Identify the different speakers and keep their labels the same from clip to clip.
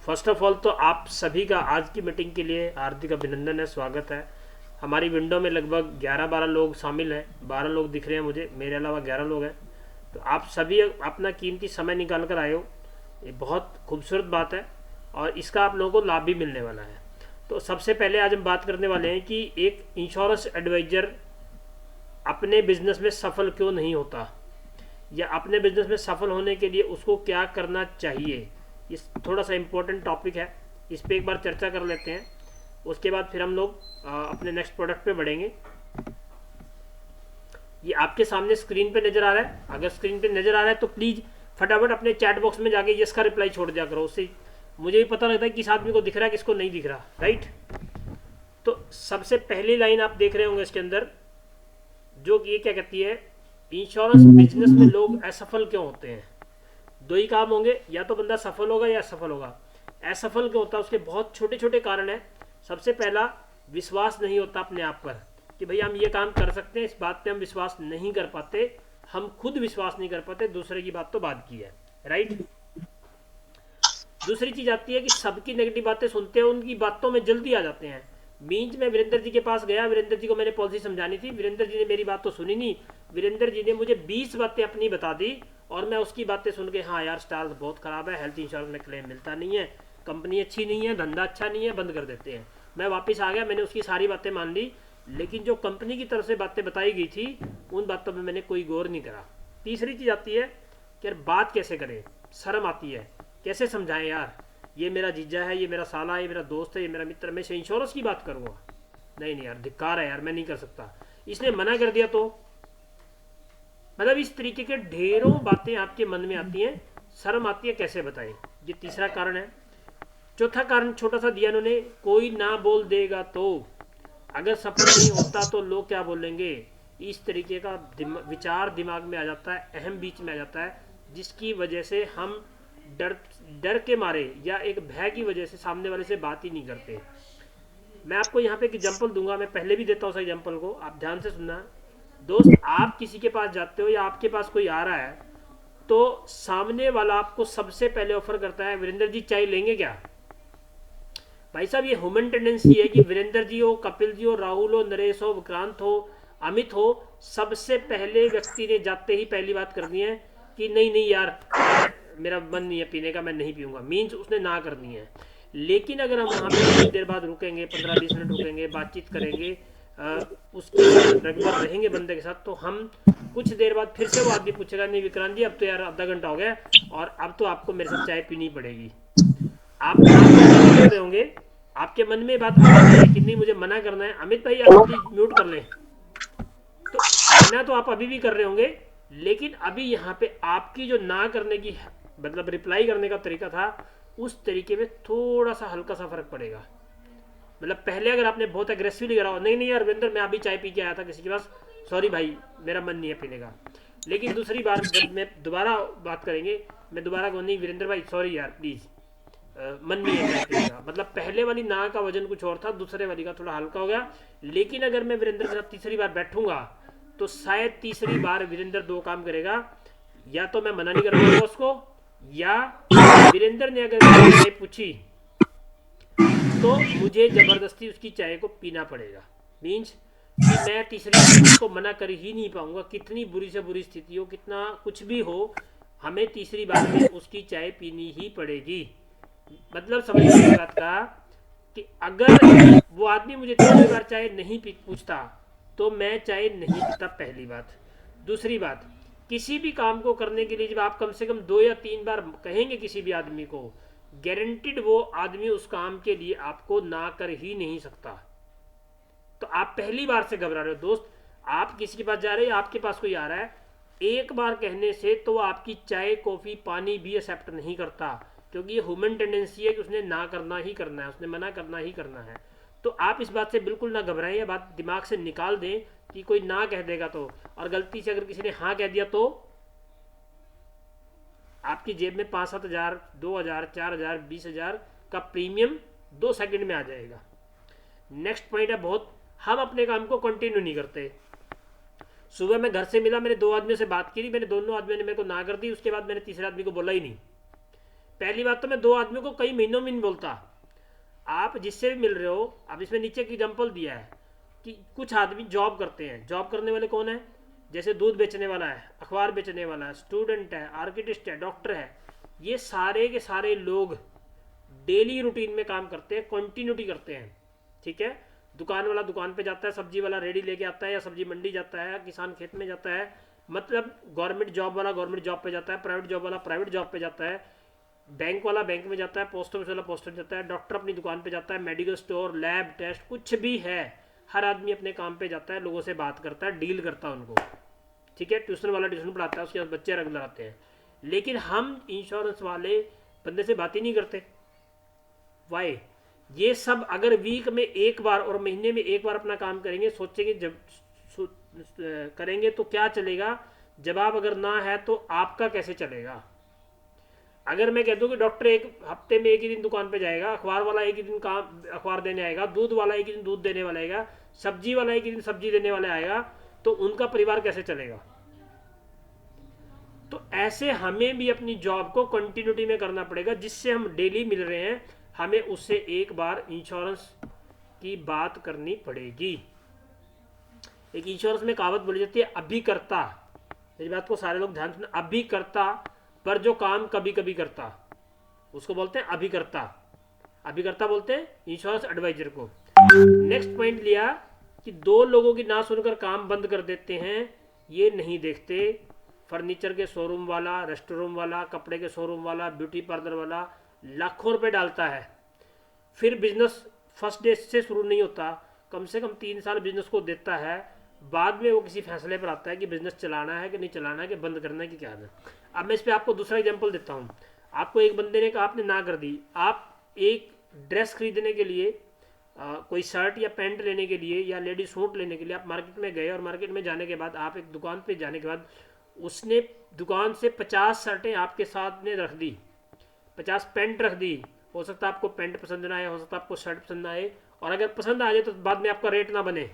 Speaker 1: First of all तो आप सभी का आज की मीटिंग के लिए हार्दिक अभिनंदन है, स्वागत है। हमारी विंडो में लगभग 11-12 लोग शामिल हैं, 12 लोग दिख रहे हैं मुझे, मेरे अलावा 11 लोग हैं। तो आप सभी अपना कीमती समय निकाल कर आए हो, ये बहुत खूबसूरत बात है और इसका आप लोगों को लाभ भी मिलने वाला है। तो सबसे पहले आज हम बात करने वाले हैं कि एक इंश्योरेंस एडवाइज़र अपने बिजनेस में सफल क्यों नहीं होता, या अपने बिजनेस में सफल होने के लिए उसको क्या करना चाहिए। ये थोड़ा सा इम्पोर्टेंट टॉपिक है, इस पर एक बार चर्चा कर लेते हैं। उसके बाद फिर हम लोग अपने नेक्स्ट प्रोडक्ट पे बढ़ेंगे। ये आपके सामने स्क्रीन पे नज़र आ रहा है। अगर स्क्रीन पे नज़र आ रहा है तो प्लीज़ फटाफट अपने चैट बॉक्स में जाके यस का रिप्लाई छोड़ दिया करो, उससे मुझे भी पता लगता है किस आदमी को दिख रहा है, किसको नहीं दिख रहा, राइट। तो सबसे पहली लाइन आप देख रहे होंगे इसके अंदर, जो कि ये क्या कहती है, इंश्योरेंस बिजनेस में लोग असफल क्यों होते हैं। दो ही काम होंगे, या तो बंदा सफल होगा या असफल होगा। असफल क्यों होता है, उसके बहुत छोटे छोटे कारण हैं। सबसे पहला, विश्वास नहीं होता अपने आप पर कि भाई हम ये काम कर सकते हैं, इस बात पे हम विश्वास नहीं कर पाते, हम खुद विश्वास नहीं कर पाते, दूसरे की बात तो बात की है, राइट। दूसरी चीज आती है कि सबकी नेगेटिव बातें सुनते हैं, उनकी बातों में जल्दी आ जाते हैं। मीन्स मैं वीरेंद्र जी के पास गया, वीरेंद्र जी को मैंने पॉलिसी समझानी थी, वीरेंद्र जी ने मेरी बात तो सुनी नहीं, वीरेंद्र जी ने मुझे 20 बातें अपनी बता दी और मैं उसकी बातें सुन के, हाँ यार स्टार बहुत ख़राब है, हेल्थ इंश्योरेंस में क्लेम मिलता नहीं है, कंपनी अच्छी नहीं है, धंधा अच्छा नहीं है, बंद कर देते हैं। मैं वापस आ गया, मैंने उसकी सारी बातें मान ली, लेकिन जो कंपनी की तरफ से बातें बताई गई थी उन बातों पर मैंने कोई गौर नहीं करा। तीसरी चीज़ आती है कि यार बात कैसे करें, शर्म आती है, कैसे समझाएं यार, ये मेरा जीजा है, ये मेरा साला है, ये मेरा दोस्त है, ये मेरा मित्र, मैं इंश्योरेंस की बात करूँगा, नहीं नहीं यार धिक्कार है यार, मैं नहीं कर सकता, इसने मना कर दिया तो। मतलब इस तरीके के ढेरों बातें आपके मन में आती हैं, शर्म आती है, कैसे बताएं। ये तीसरा कारण है। चौथा कारण छोटा सा दिया उन्होंने, कोई ना बोल देगा तो, अगर सफल नहीं होता तो लोग क्या बोलेंगे, इस तरीके का विचार दिमाग में आ जाता है, अहम बीच में आ जाता है, जिसकी वजह से हम डर डर के मारे या एक भय की वजह से सामने वाले से बात ही नहीं करते। मैं आपको यहाँ पे एक एग्जाम्पल दूंगा, मैं पहले भी देता हूँ उस एग्जाम्पल को, आप ध्यान से सुनना। दोस्त, आप किसी के पास जाते हो या आपके पास कोई आ रहा है, तो सामने वाला आपको सबसे पहले ऑफर करता है, वीरेंद्र जी चाय लेंगे क्या। भाई साहब, ये ह्यूमन टेंडेंसी है कि वीरेंद्र जी हो, कपिल जी हो, राहुल हो, नरेश हो, विक्रांत हो, अमित हो, सबसे पहले व्यक्ति ने जाते ही पहली बात करनी है कि नहीं नहीं यार, मेरा मन नहीं है पीने का, मैं नहीं पीऊंगा, मीन्स उसने ना करनी है। लेकिन अगर हम वहाँ पे कुछ देर बाद रुकेंगे, 15-20 मिनट रुकेंगे, बातचीत करेंगे, उसके साथ रेगुलर रहेंगे बंदे के साथ, तो हम कुछ देर बाद फिर से वो आदमी पूछेगा, नहीं विक्रांत जी अब तो यार आधा घंटा हो गया और अब तो आपको मेरे साथ चाय पीनी पड़ेगी। आप ना तो नहीं कर रहे होंगे, आपके मन में बात आ रही है कि नहीं मुझे मना करना है, अमित भाई आप प्लीज म्यूट कर लें। तो मना तो आप अभी भी कर रहे होंगे, लेकिन अभी यहाँ पे आपकी जो ना करने की मतलब रिप्लाई करने का तरीका था, उस तरीके में थोड़ा सा हल्का सा फर्क पड़ेगा। मतलब पहले अगर आपने बहुत एग्रेसिवली करा हो, नहीं नहीं यार वीरेंद्र मैं अभी चाय पी के आया था किसी के पास, सॉरी भाई मेरा मन नहीं है पीने का। लेकिन दूसरी बार जब मैं दोबारा बात करेंगे, मैं दोबारा कहूँ, नहीं वीरेंद्र भाई सॉरी यार प्लीज़, मन नहीं है चाय पीने का। मतलब पहले वाली ना का वजन कुछ और था, दूसरे वाली का थोड़ा हल्का हो गया। लेकिन अगर मैं वीरेंद्र के साथ तीसरी बार बैठूंगा तो शायद तीसरी बार वीरेंद्र दो काम करेगा, या तो मैं मना नहीं करूंगा उसको, या वीरेंद्र ने अगर चाय पूछी तो मुझे जबरदस्ती उसकी चाय को पीना पड़ेगा। मीन्स कि मैं तीसरी बार उसको मना कर ही नहीं पाऊंगा, कितनी बुरी से बुरी स्थिति हो, कितना कुछ भी हो, हमें तीसरी बार में उसकी चाय पीनी ही पड़ेगी। मतलब समझ रहे बात का, कि अगर वो आदमी मुझे तीसरी बार चाय नहीं पूछता तो मैं चाय नहीं पीता, पहली बात। दूसरी बात, किसी भी काम को करने के लिए जब आप कम से कम 2 या 3 बार कहेंगे किसी भी आदमी को, गारंटीड वो आदमी उस काम के लिए आपको ना कर ही नहीं सकता। तो आप पहली बार से घबरा रहे हो दोस्त, आप किसी के पास जा रहे हैं, आपके पास कोई आ रहा है, एक बार कहने से तो वो आपकी चाय कॉफ़ी पानी भी एक्सेप्ट नहीं करता, क्योंकि ये ह्यूमन टेंडेंसी है कि उसने ना करना ही करना है, उसने मना करना ही करना है। तो आप इस बात से बिल्कुल ना घबराएं, ये बात दिमाग से निकाल दें कि कोई ना कह देगा तो, और गलती से अगर किसी ने हाँ कह दिया तो आपकी जेब में 5-7 हज़ार, 2 हज़ार, 4 हज़ार, 20 हज़ार का प्रीमियम 2 सेकंड में आ जाएगा। नेक्स्ट पॉइंट है, बहुत हम अपने काम को कंटिन्यू नहीं करते। सुबह मैं घर से मिला, मैंने 2 आदमियों से बात की, मैंने दोनों आदमियों ने मेरे को ना कर दी, उसके बाद मैंने तीसरे आदमी को बोला ही नहीं। पहली बात तो मैं दो आदमियों को कई महीनों में नहीं बोलता। आप जिससे भी मिल रहे हो, अब इसमें नीचे एक एग्जाम्पल दिया है कि कुछ आदमी जॉब करते हैं। जॉब करने वाले कौन है? जैसे दूध बेचने वाला है, अखबार बेचने वाला है, स्टूडेंट है, आर्किटेक्ट है, डॉक्टर है। ये सारे के सारे लोग डेली रूटीन में काम करते हैं, कंटिन्यूटी करते हैं। ठीक है, दुकान वाला दुकान पे जाता है, सब्जी वाला रेडी लेके आता है या सब्जी मंडी जाता है, किसान खेत में जाता है, मतलब गवर्नमेंट जॉब वाला गवर्नमेंट जॉब पे जाता है, प्राइवेट जॉब वाला प्राइवेट जॉब पे जाता है, बैंक वाला बैंक में जाता है, पोस्ट ऑफिस वाला पोस्ट ऑफिस जाता है, डॉक्टर अपनी दुकान पे जाता है, मेडिकल स्टोर, लैब टेस्ट, कुछ भी है, हर आदमी अपने काम पे जाता है, लोगों से बात करता है, डील करता है उनको। ठीक है, ट्यूशन वाला ट्यूशन पढ़ाता है, उसके बाद बच्चे रेगुलर आते हैं। लेकिन हम इंश्योरेंस वाले बंदे से बात ही नहीं करते। वाई? ये सब अगर वीक में एक बार और महीने में एक बार अपना काम करेंगे, सोचेंगे जब करेंगे तो क्या चलेगा, जवाब अगर ना है तो आपका कैसे चलेगा। अगर मैं कह दूं कि डॉक्टर एक हफ्ते में एक ही दिन दुकान पे जाएगा, अखबार वाला एक ही दिन काम अखबार देने आएगा, दूध वाला एक ही दिन दूध देने वाला आएगा, सब्जी वाला एक ही दिन सब्जी देने वाला आएगा, तो उनका परिवार कैसे चलेगा। तो ऐसे हमें भी अपनी जॉब को कंटिन्यूटी में करना पड़ेगा। जिससे हम डेली मिल रहे हैं, हमें उससे एक बार इंश्योरेंस की बात करनी पड़ेगी। एक इंश्योरेंस में कहावत बोली जाती है, अभिकर्ता। मेरी बात को सारे लोग ध्यान सुनना, अभिकर्ता पर जो काम कभी कभी करता, उसको बोलते हैं अभिकर्ता। अभिकर्ता बोलते हैं इंश्योरेंस एडवाइजर को। नेक्स्ट पॉइंट लिया कि दो लोगों की ना सुनकर काम बंद कर देते हैं, ये नहीं देखते। फर्नीचर के शोरूम वाला, रेस्टोरेंट वाला, कपड़े के शोरूम वाला, ब्यूटी पार्लर वाला लाखों रुपए डालता है, फिर बिजनेस फर्स्ट डे से शुरू नहीं होता, कम से कम 3 साल बिजनेस को देता है, बाद में वो किसी फैसले पर आता है कि बिजनेस चलाना है कि नहीं चलाना है, कि बंद करना है कि क्या है। अब मैं इस पर आपको दूसरा एग्जांपल देता हूँ। आपको एक बंदे ने कहा, आपने ना कर दी। आप एक ड्रेस खरीदने के लिए, कोई शर्ट या पैंट लेने के लिए या लेडी सूट लेने के लिए आप मार्केट में गए, और मार्केट में जाने के बाद आप एक दुकान पे जाने के बाद उसने दुकान से 50 शर्टें आपके साथ ने रख दी, 50 पैंट रख दी। हो सकता है आपको पैंट पसंद ना आए, हो सकता है आपको शर्ट पसंद ना आए, और अगर पसंद आ जाए तो बाद में आपका रेट ना बने।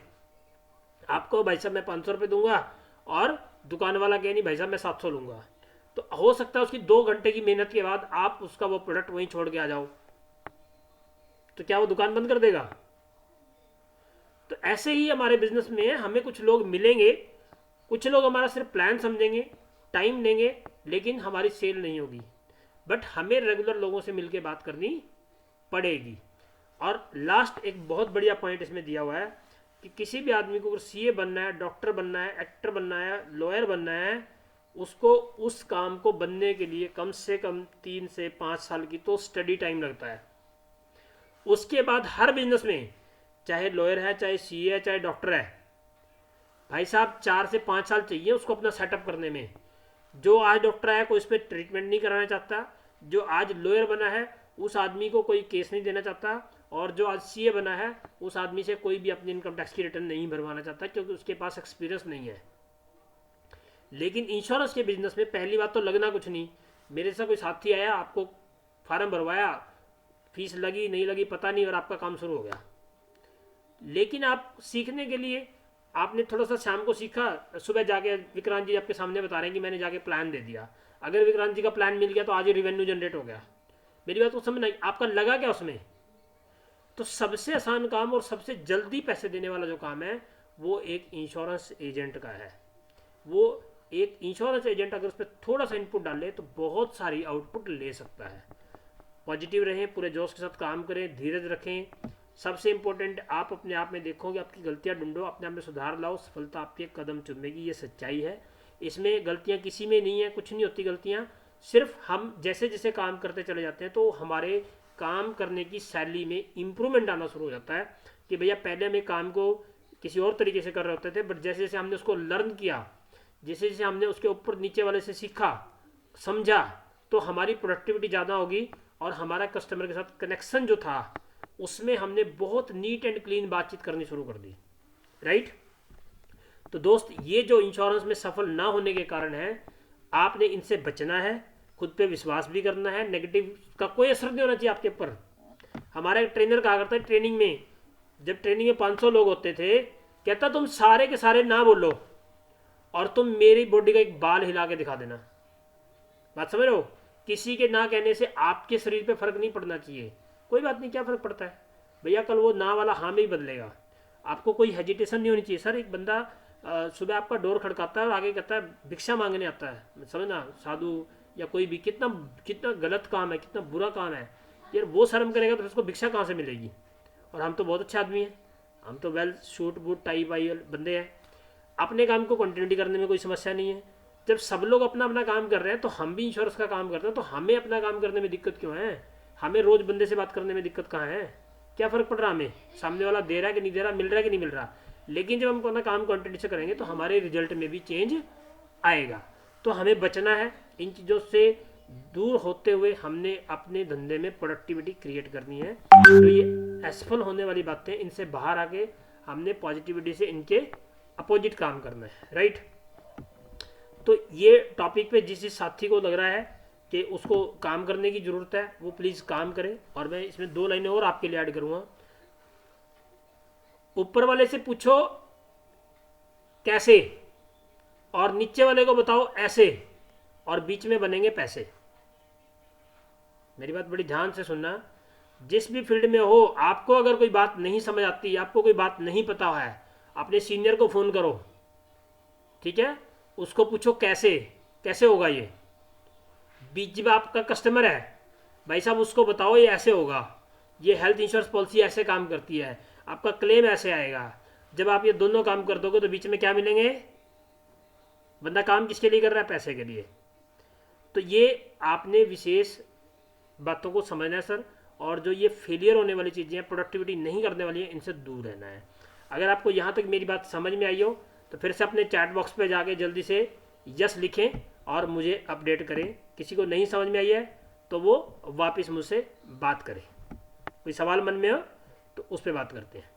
Speaker 1: आपको भाई साहब मैं 500 रुपये दूंगा और दुकान वाला कहे नहीं भाई साहब मैं 700 लूंगा। तो हो सकता है उसकी 2 घंटे की मेहनत के बाद आप उसका वो प्रोडक्ट वहीं छोड़ के आ जाओ, तो क्या वो दुकान बंद कर देगा? तो ऐसे ही हमारे बिजनेस में हमें कुछ लोग मिलेंगे, कुछ लोग हमारा सिर्फ प्लान समझेंगे, टाइम देंगे, लेकिन हमारी सेल नहीं होगी। बट हमें रेगुलर लोगों से मिलकर बात करनी पड़ेगी। और लास्ट एक बहुत बढ़िया पॉइंट इसमें दिया हुआ है कि किसी भी आदमी को अगर सीए बनना है, डॉक्टर बनना है, एक्टर बनना है, लॉयर बनना है, उसको उस काम को बनने के लिए कम से कम 3 से 5 साल की तो स्टडी टाइम लगता है। उसके बाद हर बिजनेस में, चाहे लॉयर है, चाहे सीए है, चाहे डॉक्टर है, भाई साहब 4 से 5 साल चाहिए उसको अपना सेटअप करने में। जो आज डॉक्टर है कोई उस पर ट्रीटमेंट नहीं कराना चाहता, जो आज लॉयर बना है उस आदमी को कोई केस नहीं देना चाहता, और जो आज सीए बना है उस आदमी से कोई भी अपनी इनकम टैक्स की रिटर्न नहीं भरवाना चाहता, क्योंकि उसके पास एक्सपीरियंस नहीं है। लेकिन इंश्योरेंस के बिजनेस में पहली बात तो लगना कुछ नहीं। मेरे से कोई साथी आया, आपको फार्म भरवाया, फीस लगी नहीं लगी पता नहीं, और आपका काम शुरू हो गया। लेकिन आप सीखने के लिए आपने थोड़ा सा शाम को सीखा, सुबह जाके विक्रांत जी आपके सामने बता रहे हैं कि मैंने जाके प्लान दे दिया। अगर विक्रांत जी का प्लान मिल गया तो आज ही रेवेन्यू जनरेट हो गया। मेरी बात को समझना, आपका लगा क्या उसमें? तो सबसे आसान काम और सबसे जल्दी पैसे देने वाला जो काम है वो एक इंश्योरेंस एजेंट का है। वो एक इंश्योरेंस एजेंट अगर उस पर थोड़ा सा इनपुट डाले तो बहुत सारी आउटपुट ले सकता है। पॉजिटिव रहें, पूरे जोश के साथ काम करें, धीरज रखें। सबसे इंपॉर्टेंट, आप अपने आप में देखो कि आपकी गलतियां ढूंढो, अपने आप में सुधार लाओ, सफलता आपके कदम चूमेगी। ये सच्चाई है, इसमें गलतियां किसी में नहीं है, कुछ नहीं होती गलतियां। सिर्फ हम जैसे जैसे काम करते चले जाते हैं तो हमारे काम करने की शैली में इम्प्रूवमेंट आना शुरू हो जाता है। कि भैया पहले हम एक काम को किसी और तरीके से कर रहे होते थे, बट जैसे जैसे हमने उसको लर्न किया, जैसे जैसे हमने उसके ऊपर नीचे वाले से सीखा, समझा, तो हमारी प्रोडक्टिविटी ज़्यादा होगी और हमारा कस्टमर के साथ कनेक्शन जो था उसमें हमने बहुत नीट एंड क्लीन बातचीत करनी शुरू कर दी। राइट? तो दोस्त, ये जो इंश्योरेंस में सफल ना होने के कारण है, आपने इनसे बचना है, खुद पे विश्वास भी करना है, नेगेटिव का कोई असर नहीं होना चाहिए आपके ऊपर। हमारा एक ट्रेनर कहा करता है, ट्रेनिंग में, जब ट्रेनिंग में 500 लोग होते थे, कहता तुम सारे के सारे ना बोलो और तुम मेरी बॉडी का एक बाल हिला के दिखा देना। बात समझ रहे हो? किसी के ना कहने से आपके शरीर पे फर्क नहीं पड़ना चाहिए। कोई बात नहीं, क्या फर्क पड़ता है भैया, कल वो ना वाला हाँ में ही बदलेगा। आपको कोई हेजिटेशन नहीं होनी चाहिए। सर एक बंदा सुबह आपका डोर खड़काता है और आगे कहता है भिक्षा मांगने आता है, समझना, साधु या कोई भी, कितना कितना गलत काम है, कितना बुरा काम है यार। वो शर्म करेगा तो उसको भिक्षा कहाँ से मिलेगी। और हम तो बहुत अच्छे आदमी हैं, हम तो वेल शूट बूट टाई वाई बंदे हैं, अपने काम को कंटिन्यूटी करने में कोई समस्या नहीं है। जब सब लोग अपना अपना काम कर रहे हैं तो हम भी इंश्योरेंस का काम करते हैं, तो हमें अपना काम करने में दिक्कत क्यों है? हमें रोज बंदे से बात करने में दिक्कत कहाँ है? क्या फ़र्क पड़ रहा हमें, सामने वाला दे रहा है कि नहीं दे रहा, मिल रहा है कि नहीं मिल रहा। लेकिन जब हम अपना काम कंटिन्यू से करेंगे तो हमारे रिजल्ट में भी चेंज आएगा। तो हमें बचना है इन चीज़ों से दूर होते हुए, हमने अपने धंधे में प्रोडक्टिविटी क्रिएट करनी है। तो ये असफल होने वाली बातें, इनसे बाहर आके हमने पॉजिटिविटी से इनके अपोजिट काम करना है, राइट। तो ये टॉपिक पे जिस साथी को लग रहा है कि उसको काम करने की ज़रूरत है वो प्लीज़ काम करे। और मैं इसमें 2 लाइनें और आपके लिए ऐड करूँगा। ऊपर वाले से पूछो कैसे, और नीचे वाले को बताओ ऐसे, और बीच में बनेंगे पैसे। मेरी बात बड़ी ध्यान से सुनना। जिस भी फील्ड में हो, आपको अगर कोई बात नहीं समझ आती, आपको कोई बात नहीं पता है, अपने सीनियर को फ़ोन करो, ठीक है, उसको पूछो कैसे कैसे होगा ये। बीच में आपका कस्टमर है, भाई साहब उसको बताओ ये ऐसे होगा, ये हेल्थ इंश्योरेंस पॉलिसी ऐसे काम करती है, आपका क्लेम ऐसे आएगा। जब आप ये दोनों काम कर दोगे तो बीच में क्या मिलेंगे? बंदा काम किसके लिए कर रहा है? पैसे के लिए। तो ये आपने विशेष बातों को समझना है सर। और जो ये फेलियर होने वाली चीज़ें हैं, प्रोडक्टिविटी नहीं करने वाली है, इनसे दूर रहना है। अगर आपको यहाँ तक मेरी बात समझ में आई हो तो फिर से अपने चैट बॉक्स पे जाके जल्दी से यस लिखें और मुझे अपडेट करें। किसी को नहीं समझ में आई है तो वो वापस मुझसे बात करें। कोई सवाल मन में हो तो उस पर बात करते हैं।